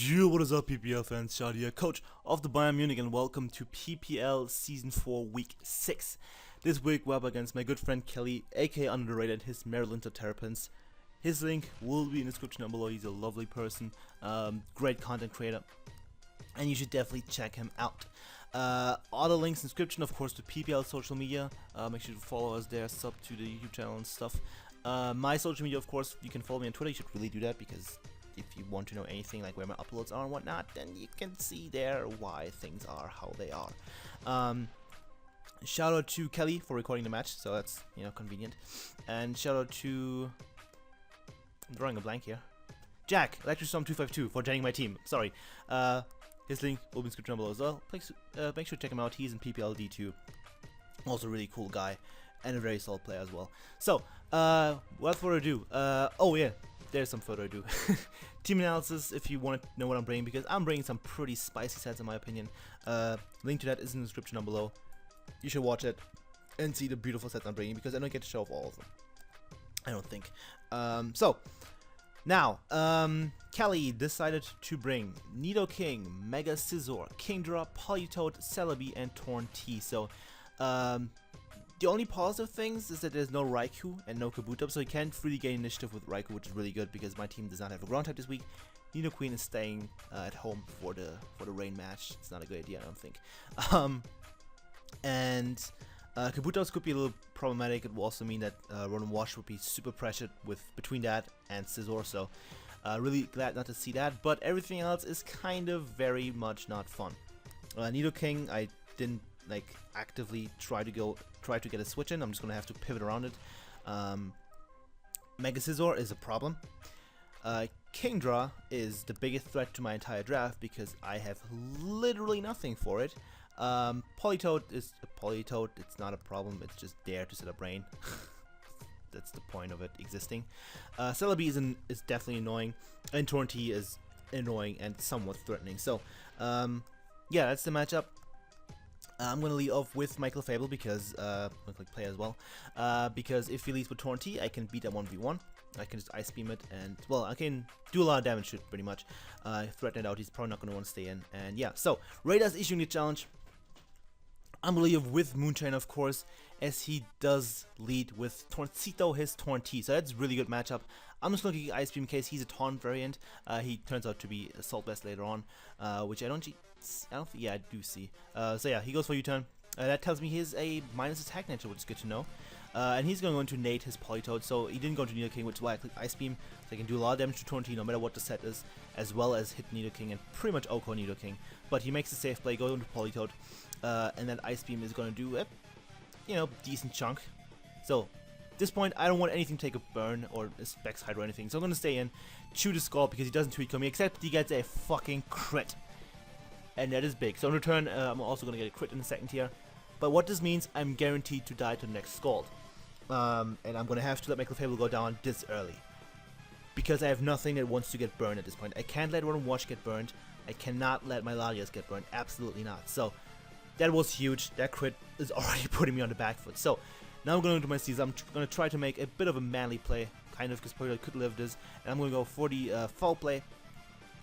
Yo, what is up, PPL fans? Shoutout here, coach of the Bayern Munich, and welcome to PPL Season 4, Week 6. This week we're up against my good friend Kelly, aka Undertaleradar, and his Maryland Torterrapins. His link will be in the description down below. He's a lovely person, great content creator, and you should definitely check him out. All the links in the description, of course, to PPL social media. Make sure to follow us there, sub to the YouTube channel and stuff. My social media, of course, you can follow me on Twitter. You should really do that because if you want to know anything like where my uploads are and whatnot, then you can see there why things are how they are. Shout out to Kelly for recording the match, so that's, you know, convenient. And shout out to, I'm drawing a blank here, Jack, ElectricStorm252 for joining my team. Sorry. His link will be in the description below as well. Make sure to check him out. He's in PPL D2. Also a really cool guy and a very solid player as well. So, without further ado, oh yeah, there's some further ado. Team analysis, if you want to know what I'm bringing, because I'm bringing some pretty spicy sets in my opinion. Link to that is in the description down below. You should watch it and see the beautiful sets I'm bringing, because I don't get to show off all of them, I don't think. So now, Kelly decided to bring Nidoking, Mega Scizor, Kingdra, Politoed, Celebi, and Torn T. So the only positive things is that there's no Raikou and no Kabuto, so you can't really gain initiative with Raikou, which is really good because my team does not have a ground type this week. Nidoqueen is staying at home for the rain match. It's not a good idea, I don't think. Kabuto's could be a little problematic. It will also mean that Run and Wash would be super pressured between that and Scizor, so really glad not to see that. But everything else is kind of very much not fun. Nidoking, I didn't actively try to get a switch in. I'm just gonna have to pivot around it. Mega Scizor is a problem. Kingdra is the biggest threat to my entire draft because I have literally nothing for it. Politoed is a Politoed. It's not a problem. It's just there to set up rain. That's the point of it existing. Celebi is definitely annoying, and Torn T is annoying and somewhat threatening. So, yeah, that's the matchup. I'm going to lead off with Michael Fable because, I'm going to click play as well, because if he leads with Torn T, I can beat that 1v1, I can just Ice Beam it, and, well, I can do a lot of damage to it, pretty much. Threaten it out, he's probably not going to want to stay in, and yeah, so, Radar's issuing the challenge. I'm going to lead with Moonshine, of course, as he does lead with Torncito, his Torn T, so that's a really good matchup. I'm just going to Ice Beam in case he's a Taunt variant. He turns out to be Assault Vest later on, which I don't think, yeah, I do see. So yeah, he goes for U-turn. That tells me he has a minus attack nature, which is good to know. And he's going to nade his Politoed, so he didn't go to Nidoking, which is why I clicked Ice Beam, so I can do a lot of damage to Torn T no matter what the set is, as well as hit Nidoking and pretty much OHKO Nidoking. But he makes a safe play, going to Politoed, and then Ice Beam is going to do a, you know, decent chunk. So at this point, I don't want anything to take a burn or a Specs Hydro or anything, so I'm going to stay in, chew the skull because he doesn't tweak on me, except he gets a fucking crit. And that is big. So in return, I'm also going to get a crit in the second tier. But what this means, I'm guaranteed to die to the next Scald. And I'm going to have to let my Clefable go down this early. Because I have nothing that wants to get burned at this point. I can't let Run and Wash get burned. I cannot let my Latias get burned. Absolutely not. So that was huge. That crit is already putting me on the back foot. So now I'm going to do my season. I'm going to try to make a bit of a manly play. Kind of, because Politoed could live this. And I'm going to go for the foul play.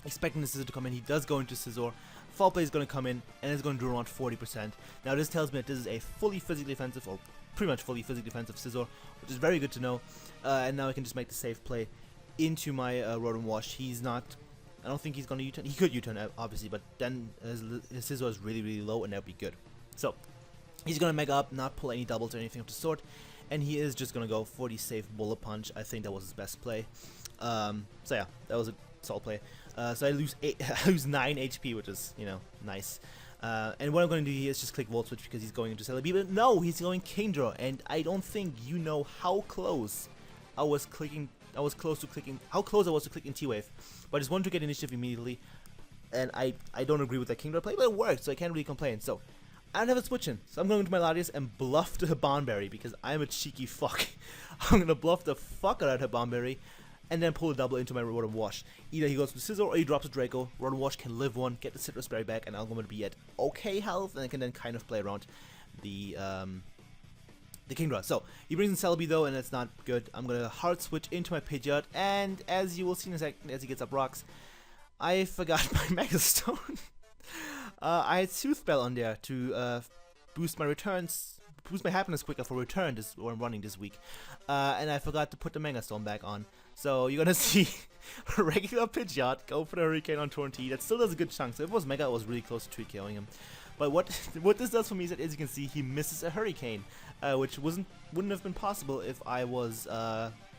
Expecting the Scizor to come in. He does go into Scizor. Foul play is going to come in, and it's going to do around 40%. Now this tells me that this is a fully physically defensive, or pretty much fully physically defensive Scizor, which is very good to know. And now I can just make the safe play into my Road and Wash. He's not, I don't think he's going to U-turn. He could U-turn, obviously, but then his Scizor is really, really low, and that would be good. So he's going to Mega Up, not pull any doubles or anything of the sort, and he is just going to go for the safe Bullet Punch. I think that was his best play. So yeah, that was a solid play. So I lose 9 HP, which is, you know, nice. And what I'm going to do here is just click Volt Switch because he's going into Celebi, but no, he's going Kingdra, and I don't think you know how close I was clicking. I was close to clicking. How close I was to clicking T-Wave, but I just wanted to get initiative immediately, and I don't agree with that Kingdra play, but it worked, so I can't really complain. So I don't have a switch in, so I'm going to my Latias and bluff the Bonberry because I'm a cheeky fuck. I'm gonna bluff the fuck out of Bonberry, and then pull a double into my Road and Wash. Either he goes with Scizor or he drops a Draco. Road and Wash can live one, get the Citrus Berry back, and I'm going to be at okay health, and I can then kind of play around the Kingdra. So he brings in Celebi though, and that's not good. I'm going to hard switch into my Pidgeot, and as you will see in a second, as he gets up rocks, I forgot my Megastone. I had Soothbell on there to boost my returns, boost my happiness quicker for return or running this week. And I forgot to put the Megastone back on. So you're gonna see a regular Pidgeot go for the Hurricane on turn T. That still does a good chunk. So if it was Mega, it was really close to 2KOing him. But what this does for me is that, as you can see, he misses a Hurricane, which wouldn't have been possible if I was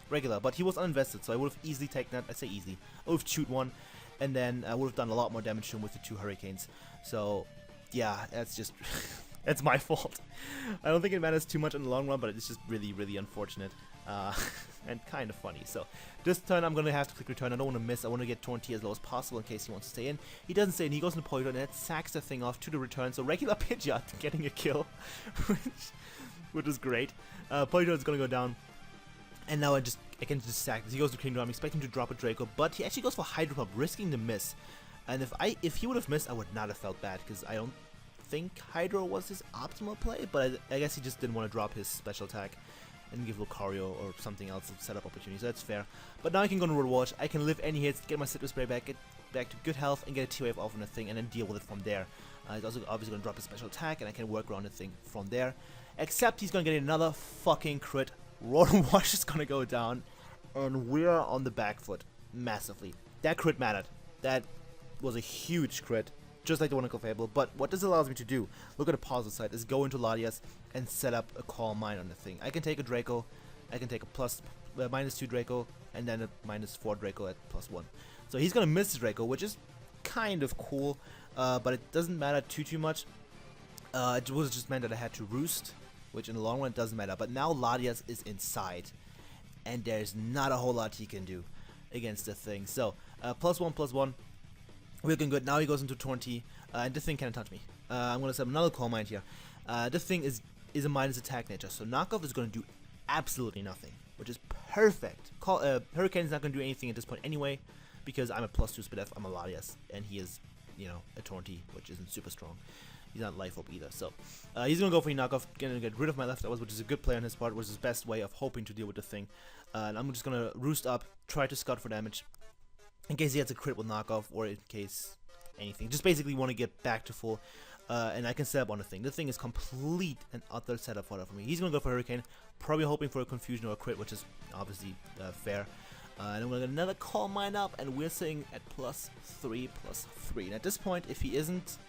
regular. But he was uninvested, so I would have easily taken that. I say easy. I would have chewed one, and then I would have done a lot more damage to him with the 2 Hurricanes. So yeah, that's just that's my fault. I don't think it matters too much in the long run, but it's just really, really unfortunate. And kind of funny. So this turn I'm going to have to click return. I don't want to miss. I want to get Torn T as low as possible in case he wants to stay in. He doesn't stay in. He goes into Polygon and that sacks the thing off to the return. So regular Pidgeot getting a kill, which is great. Polygon is going to go down. And now I can just sack this. He goes to Keyno. I'm expecting to drop a Draco, but he actually goes for Hydro Pump, risking the miss. And if he would have missed, I would not have felt bad, because I don't think Hydro was his optimal play, but I guess he just didn't want to drop his special attack and give Lucario or something else a setup opportunity, so that's fair. But now I can go to Road Watch, I can live any hits, get my Citrus Spray back, get back to good health, and get a T-Wave off on the thing, and then deal with it from there. He's also obviously going to drop his special attack, and I can work around the thing from there. Except he's going to get another fucking crit. Road Watch is going to go down, and we're on the back foot, massively. That crit mattered. That was a huge crit, just like the one in Clefable. But what this allows me to do, look at the positive side, is go into Latias and set up a Calm Mind on the thing. I can take a Draco, I can take a -2 Draco, and then a -4 Draco at +1. So he's gonna miss Draco, which is kind of cool, but it doesn't matter too much. It was just meant that I had to Roost, which in the long run doesn't matter. But now Latias is inside, and there's not a whole lot he can do against the thing. So +1/+1. We're looking good. Now he goes into Torn T, and this thing can't touch me. I'm going to set up another Calm Mind here. This thing is a minus attack nature, so knockoff is going to do absolutely nothing, which is perfect. Hurricane is not going to do anything at this point anyway, because I'm a +2 Spidef, I'm a Latias, and he is, a Torn T, which isn't super strong. He's not Life Orb either, so he's going to go for a knockoff, going to get rid of my leftovers, which is a good play on his part, which is his best way of hoping to deal with the thing. And I'm just going to Roost up, try to scout for damage, in case he has a crit with knockoff, or in case anything. Just basically want to get back to full, and I can set up on the thing. The thing is complete and utter setup for me. He's going to go for Hurricane, probably hoping for a Confusion or a crit, which is obviously fair. And I'm going to get another Calm Mind up, and we're sitting at +3/+3. And at this point, if he isn't,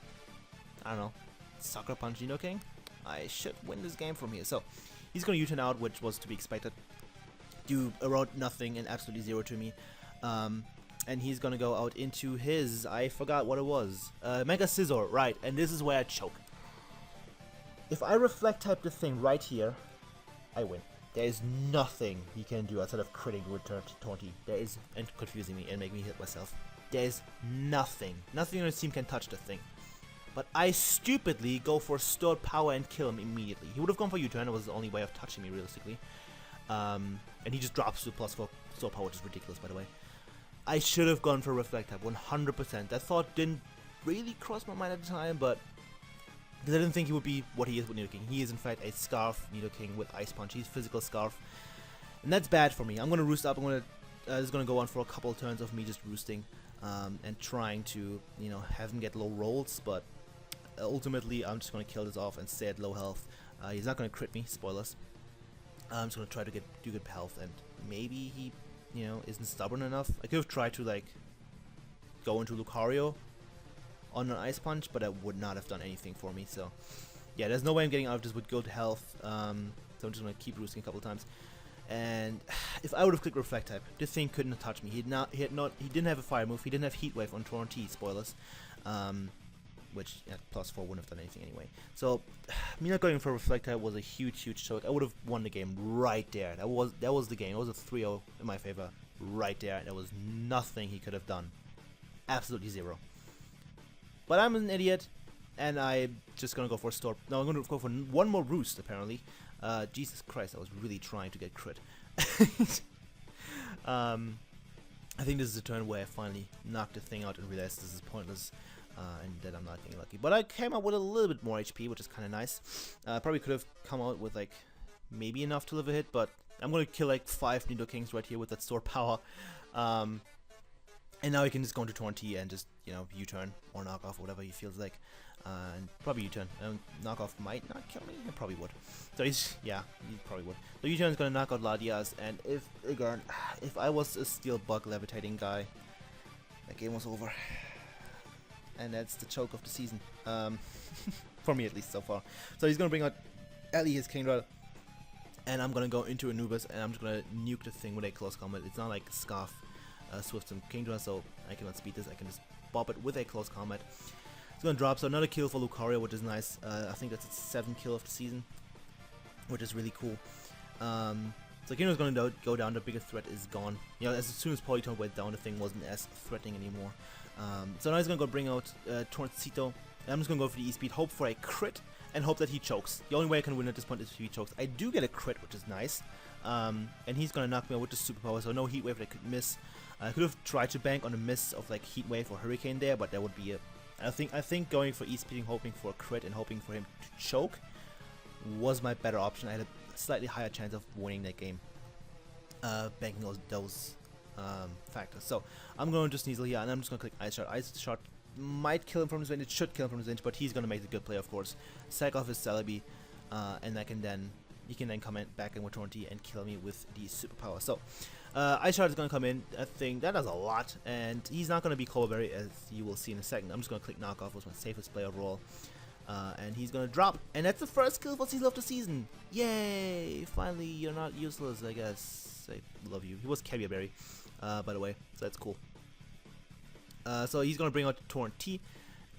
I don't know, Sucker Punch Nidoking, I should win this game from here. So he's going to U-turn out, which was to be expected. Do around nothing and absolutely zero to me. And he's gonna go out into his, I forgot what it was, Mega Scizor, right, and this is where I choke. If I Reflect type the thing right here, I win. There is nothing he can do outside of critting return to 20. There is, and confusing me and making me hit myself. There is nothing. Nothing on his team can touch the thing. But I stupidly go for Stored Power and kill him immediately. He would have gone for U-turn, it was the only way of touching me realistically. And he just drops to +4 Stored Power, which is ridiculous by the way. I should have gone for Reflect type 100%. That thought didn't really cross my mind at the time, but I didn't think he would be what he is with Nidoking. He is in fact a Scarf Nidoking with Ice Punch. He's physical Scarf, and that's bad for me. I'm gonna Roost up. This is gonna go on for a couple of turns of me just roosting and trying to have him get low rolls, but ultimately I'm just gonna kill this off and stay at low health. He's not gonna crit me. Spoilers. I'm just gonna try to do good health, and maybe he isn't stubborn enough. I could have tried to go into Lucario on an Ice Punch, but that would not have done anything for me. So yeah, there's no way I'm getting out of this with good health. So I'm just gonna keep roosting a couple times. And if I would have clicked Reflect type, this thing couldn't have touched me. He didn't have a Fire move. He didn't have Heat Wave on Torn T. Spoilers. Which at +4 wouldn't have done anything anyway. So me not going for Reflect type was a huge choke. I would have won the game right there. That was the game. It was a 3-0 in my favor right there. There was nothing he could have done. Absolutely zero. But I'm an idiot, and I'm just gonna go for a store. No, I'm gonna go for one more Roost apparently. Jesus Christ, I was really trying to get crit. I think this is the turn where I finally knocked the thing out and realized this is pointless. And that I'm not getting lucky. But I came out with a little bit more HP, which is kind of nice. Probably could have come out with maybe enough to live a hit, but I'm going to kill 5 Nidokings right here with that Stored Power. And now he can just go into Torterrapins and just, you know, U-turn or knock off, whatever he feels like. And probably U-turn. Knock off might not kill me. It probably would. So he's, yeah, he probably would. So U-turn is going to knock out Ladias. And if, again, if I was a steel bug levitating guy, that game was over. And that's the choke of the season. For me at least so far. So he's going to bring out Ellie, his Keyno. And I'm going to go into Anubis and I'm just going to nuke the thing with a close combat. It's not like Scarf. Swift and Keyno, so I cannot speed this. I can just bop it with a close combat. It's gonna drop, so another kill for Lucario, which is nice. I think that's its 7th kill of the season, which is really cool. So Keyno's gonna go down. The biggest threat is gone. You know, as soon as Polytone went down, the thing wasn't as threatening anymore. So now he's gonna go bring out Torcito. I'm just gonna go for the E-speed, hope for a crit, and hope that he chokes. The only way I can win at this point is if he chokes. I do get a crit, which is nice. And he's gonna knock me out with the superpower, so no heat wave that I could miss. I could have tried to bank on a miss of like heat wave or hurricane there, but that would be I think going for E-speeding, hoping for a crit and hoping for him to choke was my better option. I had a slightly higher chance of winning that game, banking those factors. So I'm going to Sneasel here, and I'm just gonna click Ice Shot. Ice Shot might kill him from his range. It should kill him from his range, but he's gonna make the good play, of course. Sack off his Celebi, and he can then come back in with Torrentine and kill me with the superpower. So Ice Shard is going to come in. I think that does a lot, and he's not going to be Colberry, as you will see in a second. I'm just going to click Knock Off, was my safest play overall. And he's going to drop, and that's the first kill for Season of the season. Yay! Finally, you're not useless, I guess. I love you. He was Berry, by the way, so that's cool. So he's going to bring out Torrent T,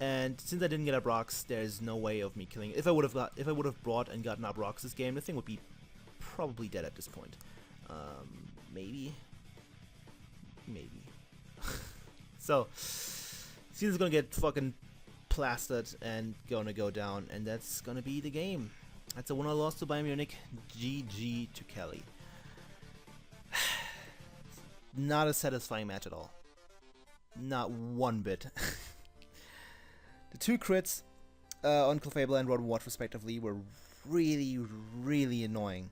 and since I didn't get up rocks, there's no way of me killing it. If I would have brought and gotten up rocks this game, the thing would be probably dead at this point. Maybe. So, Season's gonna get fucking plastered and gonna go down, and that's gonna be the game. That's a 1-0 loss to Bayern Munich. GG to Kelly. Not a satisfying match at all. Not one bit. The 2 crits on Clefable and Rod Watch respectively were really, really annoying.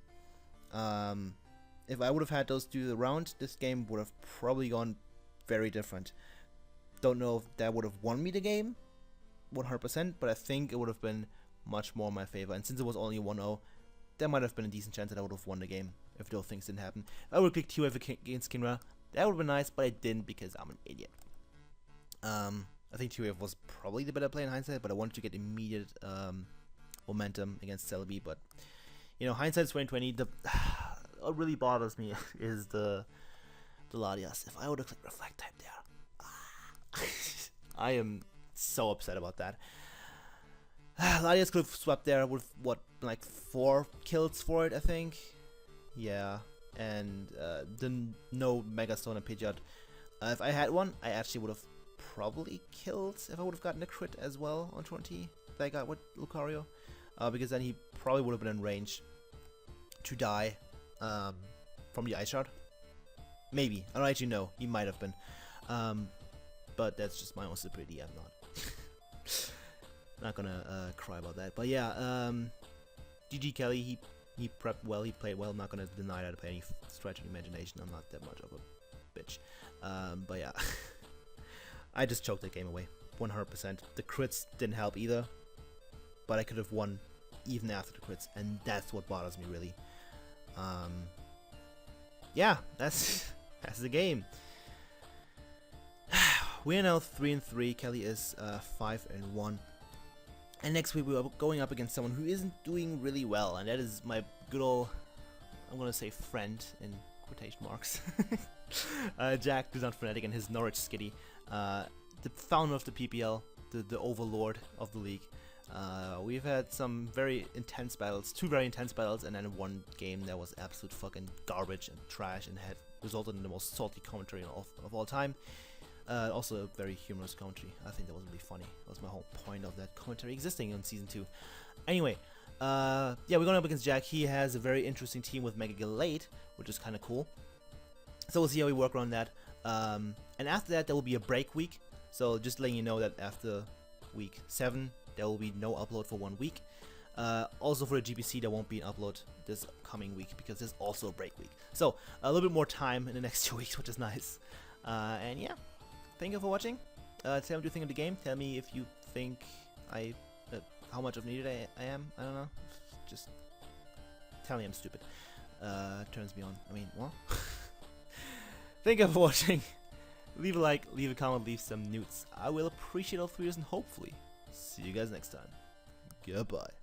If I would have had those 2 around, this game would have probably gone very different. Don't know if that would have won me the game 100%, but I think it would have been much more in my favor. And since it was only 1-0, there might have been a decent chance that I would have won the game if those things didn't happen. I would have clicked T-Wave against Kinra. That would have been nice, but I didn't because I'm an idiot. I think T-Wave was probably the better play in hindsight, but I wanted to get immediate momentum against Celebi. But, you know, hindsight's 2020. What really bothers me is the Ladias. If I would have clicked Reflect Type there, I am so upset about that. Ladias could have swapped there with, what, like 4 kills for it, I think? Yeah, and no Mega Stone and Pidgeot. If I had one, I actually would have probably killed if I would have gotten a crit as well on 20 that I got with Lucario. Because then he probably would have been in range to die from the Ice Shard. Maybe. I don't actually know. He might have been. But that's just my own stupidity. I'm not gonna cry about that. But yeah, GG Kelly, he prepped well, he played well. I'm not gonna deny that by any stretch of imagination. I'm not that much of a bitch. But yeah, I just choked that game away, 100%. The crits didn't help either, but I could have won even after the crits, and that's what bothers me really. Yeah, that's the game. We are now 3-3. Kelly is 5-1. And next week we are going up against someone who isn't doing really well, and that is my good old, I'm gonna say friend in quotation marks, Jack Dusant Fnatic and his Norwich Skitty, the founder of the PPL, the overlord of the league. We've had some very intense battles, 2 very intense battles, and then 1 game that was absolute fucking garbage and trash and had resulted in the most salty commentary of all time. Also a very humorous commentary. I think that was really funny. That was my whole point of that commentary existing on Season 2. Anyway, yeah, we're going up against Jack. He has a very interesting team with Megalate, which is kind of cool. So we'll see how we work around that. And after that, there will be a break week. So just letting you know that after week 7, there will be no upload for 1 week. Also for the GPC, there won't be an upload this coming week because there's also a break week. So a little bit more time in the next 2 weeks, which is nice. And yeah. thank you for watching. Tell me what you think of the game. Tell me if you think how much of an idiot I am. I don't know. Just tell me I'm stupid. Turns me on. I mean, what? Thank you for watching. Leave a like, leave a comment, leave some newts. I will appreciate all 3 years and hopefully see you guys next time. Goodbye.